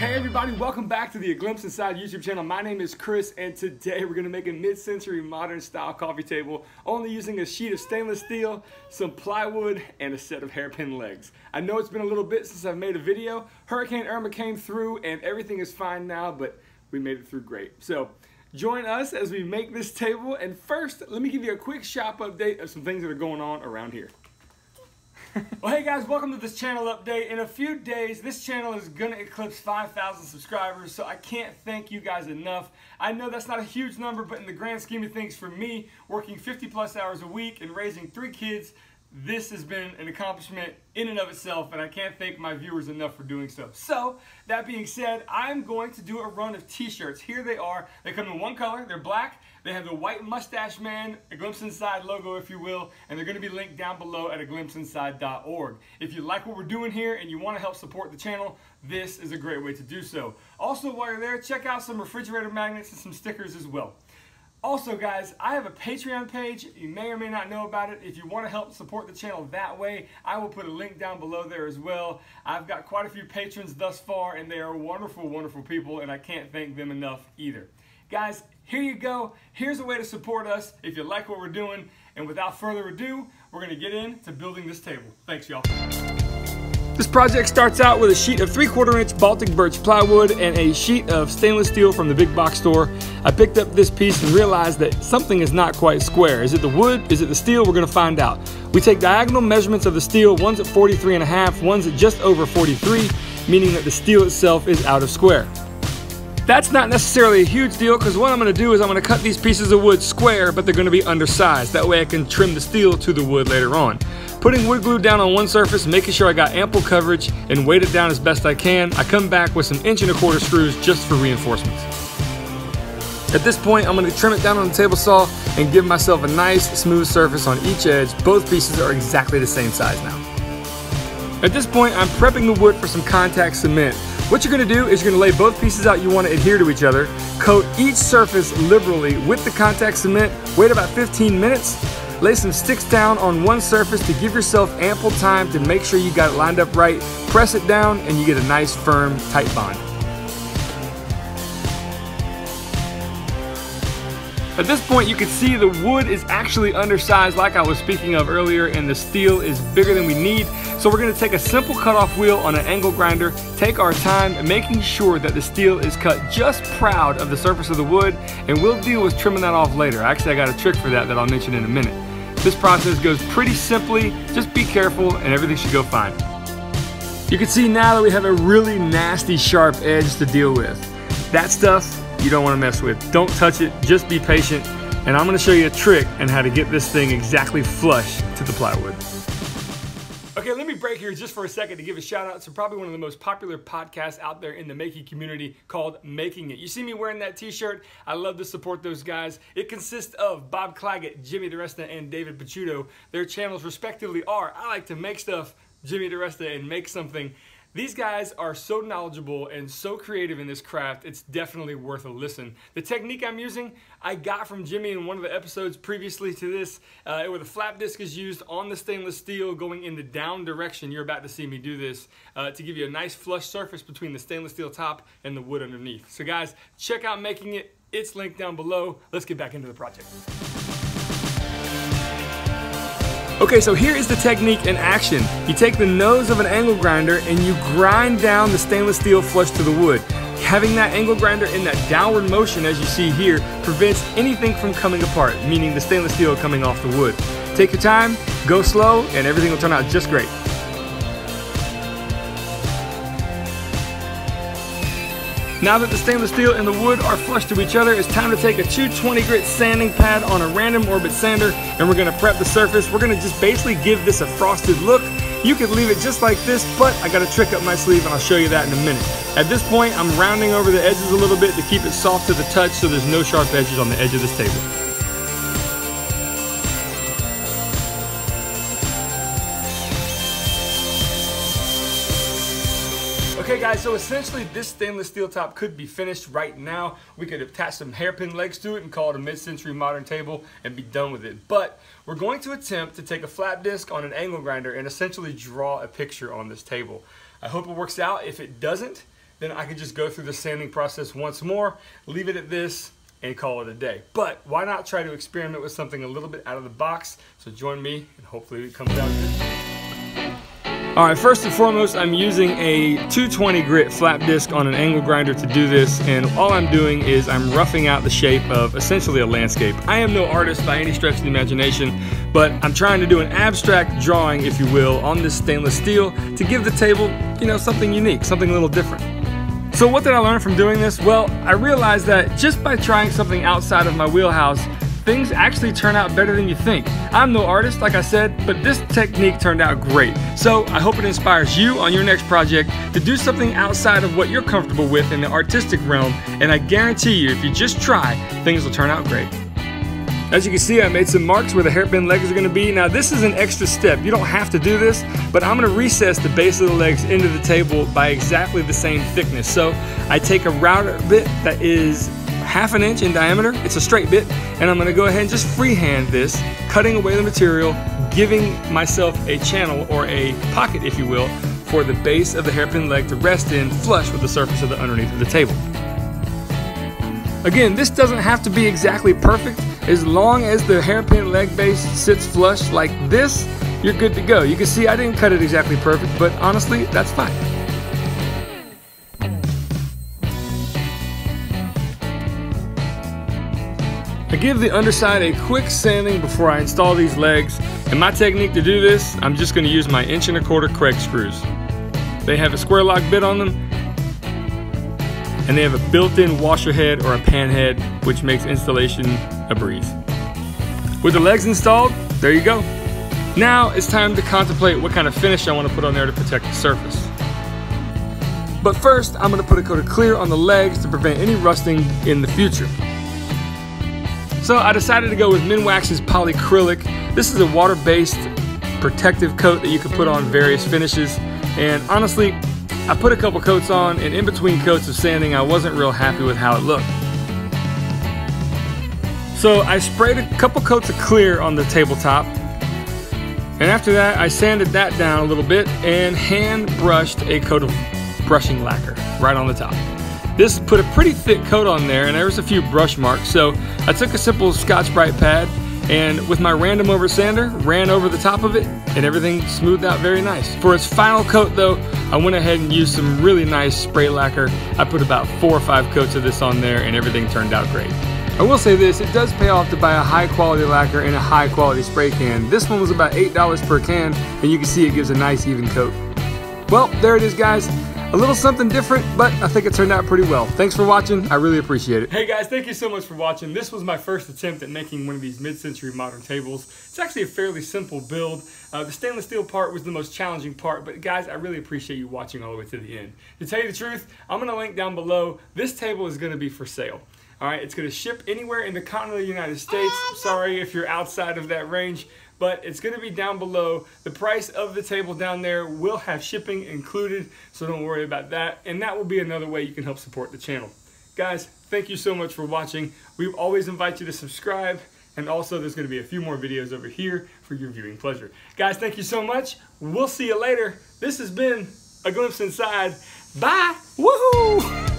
Hey everybody, welcome back to the A Glimpse Inside YouTube channel. My name is Chris, and today we're going to make a mid-century modern style coffee table only using a sheet of stainless steel, some plywood, and a set of hairpin legs. I know it's been a little bit since I've made a video. Hurricane Irma came through and everything is fine now, but we made it through great. So join us as we make this table, and first let me give you a quick shop update of some things that are going on around here. Well, hey guys, welcome to this channel update. In a few days, this channel is gonna eclipse 5,000 subscribers, so I can't thank you guys enough. I know that's not a huge number, but in the grand scheme of things for me, working 50+ hours a week and raising 3 kids, this has been an accomplishment in and of itself, and I can't thank my viewers enough for doing so. So, that being said, I'm going to do a run of t-shirts. Here they are. They come in one color. They're black. They have the white mustache man, a Glimpse Inside logo, if you will, and they're going to be linked down below at aglimpseinside.org. If you like what we're doing here and you want to help support the channel, this is a great way to do so. Also, while you're there, check out some refrigerator magnets and some stickers as well. Also guys, I have a Patreon page. You may or may not know about it. If you want to help support the channel that way, I will put a link down below there as well. I've got quite a few patrons thus far, and they are wonderful, wonderful people, and I can't thank them enough either. Guys, here you go. Here's a way to support us if you like what we're doing. And without further ado, we're going to get into building this table. Thanks, y'all. This project starts out with a sheet of 3/4 inch Baltic birch plywood and a sheet of stainless steel from the big box store. I picked up this piece and realized that something is not quite square. Is it the wood? Is it the steel? We're going to find out. We take diagonal measurements of the steel. One's at 43.5, one's at just over 43, meaning that the steel itself is out of square. That's not necessarily a huge deal, because what I'm going to do is I'm going to cut these pieces of wood square, but they're going to be undersized. That way I can trim the steel to the wood later on. Putting wood glue down on one surface, making sure I got ample coverage, and weight it down as best I can, I come back with some 1¼ inch screws just for reinforcements. At this point, I'm going to trim it down on the table saw and give myself a nice smooth surface on each edge. Both pieces are exactly the same size now. At this point, I'm prepping the wood for some contact cement. What you're going to do is you're going to lay both pieces out you want to adhere to each other, coat each surface liberally with the contact cement, wait about 15 minutes, lay some sticks down on one surface to give yourself ample time to make sure you got it lined up right, press it down, and you get a nice firm tight bond. At this point, you can see the wood is actually undersized like I was speaking of earlier, and the steel is bigger than we need. So we're going to take a simple cutoff wheel on an angle grinder, take our time, making sure that the steel is cut just proud of the surface of the wood, and we'll deal with trimming that off later. Actually, I got a trick for that I'll mention in a minute. This process goes pretty simply. Just be careful and everything should go fine. You can see now that we have a really nasty sharp edge to deal with. That stuff you don't want to mess with. Don't touch it, just be patient, and I'm going to show you a trick on how to get this thing exactly flush to the plywood. Okay, let me break here just for a second to give a shout out to probably one of the most popular podcasts out there in the Makey community called Making It. You see me wearing that t-shirt? I love to support those guys. It consists of Bob Claggett, Jimmy DiResta, and David Picciuto. Their channels respectively are I Like to Make Stuff, Jimmy DiResta, and Make Something. These guys are so knowledgeable and so creative in this craft, it's definitely worth a listen. The technique I'm using, I got from Jimmy in one of the episodes previously to this, where the flap disc is used on the stainless steel going in the down direction. You're about to see me do this to give you a nice flush surface between the stainless steel top and the wood underneath. So guys, check out Making It. It's linked down below. Let's get back into the project. Okay, so here is the technique in action. You take the nose of an angle grinder and you grind down the stainless steel flush to the wood. Having that angle grinder in that downward motion, as you see here, prevents anything from coming apart, meaning the stainless steel coming off the wood. Take your time, go slow, and everything will turn out just great. Now that the stainless steel and the wood are flush to each other, it's time to take a 220 grit sanding pad on a random orbit sander, and we're going to prep the surface. We're going to just basically give this a frosted look. You could leave it just like this, but I got a trick up my sleeve and I'll show you that in a minute. At this point, I'm rounding over the edges a little bit to keep it soft to the touch so there's no sharp edges on the edge of this table. Okay guys, so essentially this stainless steel top could be finished right now. We could attach some hairpin legs to it and call it a mid-century modern table and be done with it. But we're going to attempt to take a flat disc on an angle grinder and essentially draw a picture on this table. I hope it works out. If it doesn't, then I could just go through the sanding process once more, leave it at this, and call it a day. But why not try to experiment with something a little bit out of the box? So join me, and hopefully it comes out good. All right, first and foremost, I'm using a 220 grit flap disc on an angle grinder to do this, and all I'm doing is I'm roughing out the shape of essentially a landscape. I am no artist by any stretch of the imagination, but I'm trying to do an abstract drawing, if you will, on this stainless steel to give the table, you know, something unique, something a little different. So what did I learn from doing this? Well, I realized that just by trying something outside of my wheelhouse, things actually turn out better than you think. I'm no artist, like I said, but this technique turned out great. So I hope it inspires you on your next project to do something outside of what you're comfortable with in the artistic realm, and I guarantee you, if you just try, things will turn out great. As you can see, I made some marks where the hairpin legs are gonna be. Now this is an extra step. You don't have to do this, but I'm gonna recess the base of the legs into the table by exactly the same thickness. So I take a router bit that is 1/2 inch in diameter. It's a straight bit, and I'm gonna go ahead and just freehand this, cutting away the material, giving myself a channel or a pocket, if you will, for the base of the hairpin leg to rest in flush with the surface of the underneath of the table. Again, this doesn't have to be exactly perfect. As long as the hairpin leg base sits flush like this, you're good to go. You can see I didn't cut it exactly perfect, but honestly, that's fine. I give the underside a quick sanding before I install these legs, and my technique to do this, I'm just going to use my 1¼ inch Craig screws. They have a square lock bit on them, and they have a built-in washer head or a pan head, which makes installation a breeze. With the legs installed, there you go. Now it's time to contemplate what kind of finish I want to put on there to protect the surface. But first, I'm going to put a coat of clear on the legs to prevent any rusting in the future. So I decided to go with Minwax's Polycrylic. This is a water-based protective coat that you can put on various finishes. And honestly, I put a couple coats on, and in between coats of sanding, I wasn't real happy with how it looked. So I sprayed a couple coats of clear on the tabletop. And after that, I sanded that down a little bit and hand brushed a coat of brushing lacquer right on the top. This put a pretty thick coat on there, and there was a few brush marks, so I took a simple Scotch-Brite pad and with my random over sander, ran over the top of it, and everything smoothed out very nice. For its final coat though, I went ahead and used some really nice spray lacquer. I put about 4 or 5 coats of this on there, and everything turned out great. I will say this, it does pay off to buy a high quality lacquer and a high quality spray can. This one was about $8 per can, and you can see it gives a nice even coat. Well, there it is guys. A little something different, but I think it turned out pretty well. Thanks for watching. I really appreciate it. Hey guys, thank you so much for watching. This was my first attempt at making one of these mid-century modern tables. It's actually a fairly simple build. The stainless steel part was the most challenging part, but guys, I really appreciate you watching all the way to the end. To tell you the truth, I'm gonna link down below. This table is gonna be for sale. All right, it's gonna ship anywhere in the continental United States. Sorry if you're outside of that range, but it's going to be down below. The price of the table down there will have shipping included, so don't worry about that. And that will be another way you can help support the channel. Guys, thank you so much for watching. We always invite you to subscribe, and also there's going to be a few more videos over here for your viewing pleasure. Guys, thank you so much. We'll see you later. This has been A Glimpse Inside. Bye. Woohoo!